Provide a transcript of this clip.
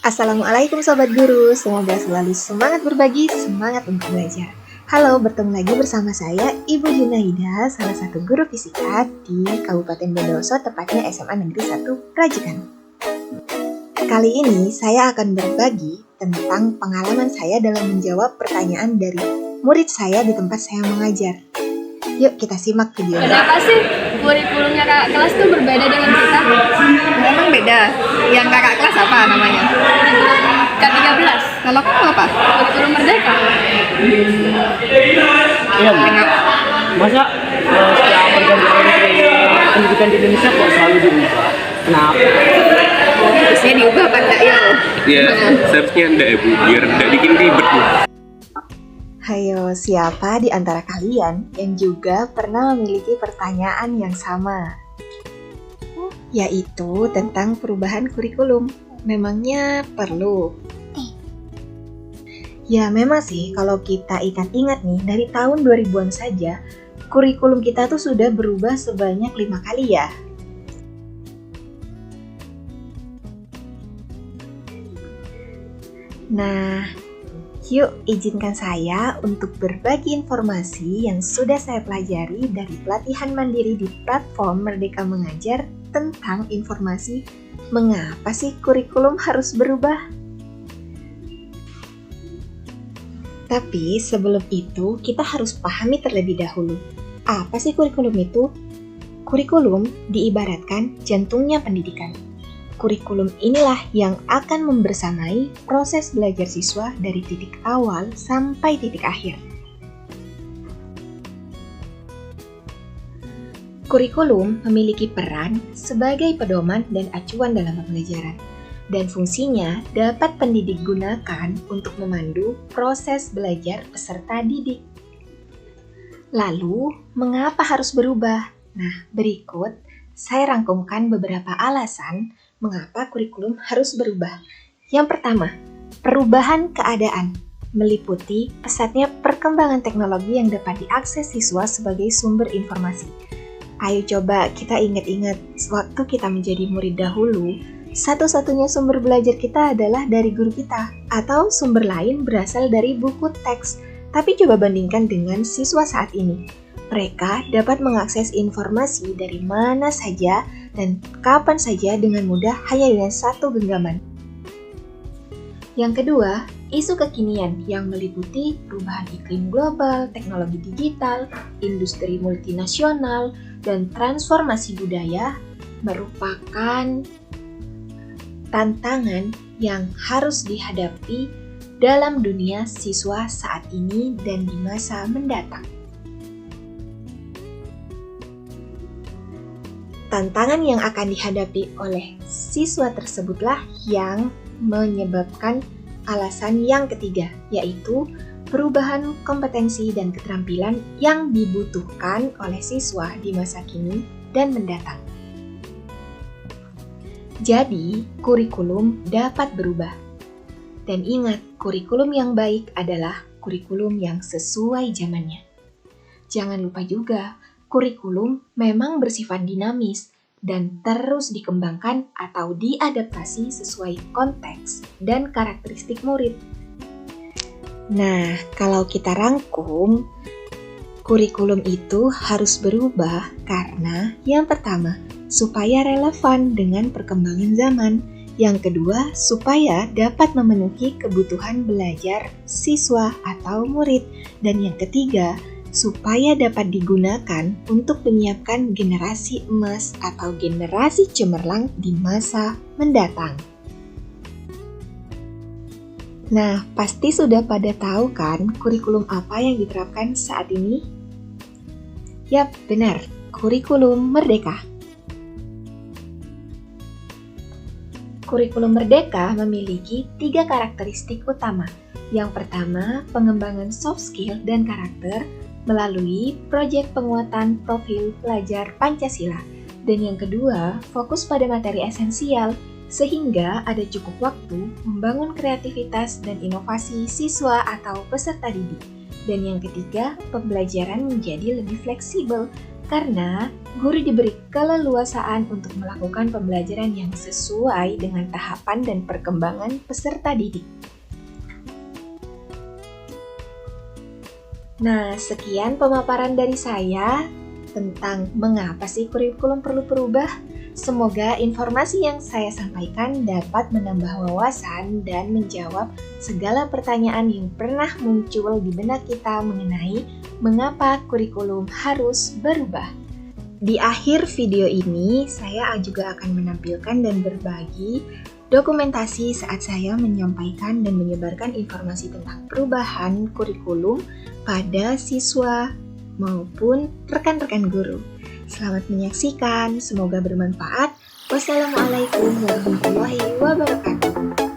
Assalamualaikum Sobat Guru, semoga selalu semangat berbagi, semangat untuk belajar. Halo, bertemu lagi bersama saya Ibu Junaida, salah satu guru fisika di Kabupaten Bondowoso, tepatnya SMA Negeri 1 Rajukan. Kali ini saya akan berbagi tentang pengalaman saya dalam menjawab pertanyaan dari murid saya di tempat saya mengajar. Yuk kita simak videonya. Kenapa sih kurikulumnya kakak kelas tuh berbeda dengan kita? Memang beda. Yang kakak kelas apa namanya? K13. Kalau kamu apa? Kurikulum Merdeka. Iya, masa setiap pergantian menteri pendidikan di Indonesia kok selalu diubah? Kenapa? Harusnya diubah apa enggak ya? Iya, seharusnya enggak ya Bu, biar enggak bikin ribet Bu. Hayo, siapa di antara kalian yang juga pernah memiliki pertanyaan yang sama? Yaitu tentang perubahan kurikulum. Memangnya perlu? Ya memang sih, kalau kita ingat-ingat nih, dari tahun 2000-an saja, kurikulum kita tuh sudah berubah sebanyak 5 kali ya. Nah, yuk izinkan saya untuk berbagi informasi yang sudah saya pelajari dari pelatihan mandiri di platform Merdeka Mengajar tentang informasi mengapa sih kurikulum harus berubah. Tapi sebelum itu kita harus pahami terlebih dahulu, apa sih kurikulum itu? Kurikulum diibaratkan jantungnya pendidikan. Kurikulum inilah yang akan membersamai proses belajar siswa dari titik awal sampai titik akhir. Kurikulum memiliki peran sebagai pedoman dan acuan dalam pembelajaran, dan fungsinya dapat pendidik gunakan untuk memandu proses belajar peserta didik. Lalu, mengapa harus berubah? Nah, berikut saya rangkumkan beberapa alasan mengapa kurikulum harus berubah. Yang pertama, perubahan keadaan meliputi pesatnya perkembangan teknologi yang dapat diakses siswa sebagai sumber informasi. Ayo coba kita ingat-ingat waktu kita menjadi murid dahulu, satu-satunya sumber belajar kita adalah dari guru kita, atau sumber lain berasal dari buku teks. Tapi coba bandingkan dengan siswa saat ini. Mereka dapat mengakses informasi dari mana saja dan kapan saja dengan mudah hanya dengan satu genggaman. Yang kedua, isu kekinian yang meliputi perubahan iklim global, teknologi digital, industri multinasional, dan transformasi budaya merupakan tantangan yang harus dihadapi dalam dunia siswa saat ini dan di masa mendatang. Tantangan yang akan dihadapi oleh siswa tersebutlah yang menyebabkan alasan yang ketiga, yaitu perubahan kompetensi dan keterampilan yang dibutuhkan oleh siswa di masa kini dan mendatang. Jadi, kurikulum dapat berubah. Dan ingat, kurikulum yang baik adalah kurikulum yang sesuai zamannya. Jangan lupa juga, kurikulum memang bersifat dinamis dan terus dikembangkan atau diadaptasi sesuai konteks dan karakteristik murid. Nah, kalau kita rangkum, kurikulum itu harus berubah karena yang pertama, supaya relevan dengan perkembangan zaman. Yang kedua, supaya dapat memenuhi kebutuhan belajar siswa atau murid. Dan yang ketiga, supaya dapat digunakan untuk menyiapkan generasi emas atau generasi cemerlang di masa mendatang. Nah, pasti sudah pada tahu kan kurikulum apa yang diterapkan saat ini? Yap, benar, kurikulum Merdeka. Kurikulum Merdeka memiliki 3 karakteristik utama. Yang pertama, pengembangan soft skill dan karakter melalui proyek penguatan profil pelajar Pancasila. Dan yang kedua, fokus pada materi esensial sehingga ada cukup waktu membangun kreativitas dan inovasi siswa atau peserta didik. Dan yang ketiga, pembelajaran menjadi lebih fleksibel karena guru diberi keleluasaan untuk melakukan pembelajaran yang sesuai dengan tahapan dan perkembangan peserta didik. Nah, sekian pemaparan dari saya tentang mengapa sih kurikulum perlu berubah. Semoga informasi yang saya sampaikan dapat menambah wawasan dan menjawab segala pertanyaan yang pernah muncul di benak kita mengenai mengapa kurikulum harus berubah. Di akhir video ini, saya juga akan menampilkan dan berbagi dokumentasi saat saya menyampaikan dan menyebarkan informasi tentang perubahan kurikulum pada siswa maupun rekan-rekan guru. Selamat menyaksikan, semoga bermanfaat. Wassalamualaikum warahmatullahi wabarakatuh.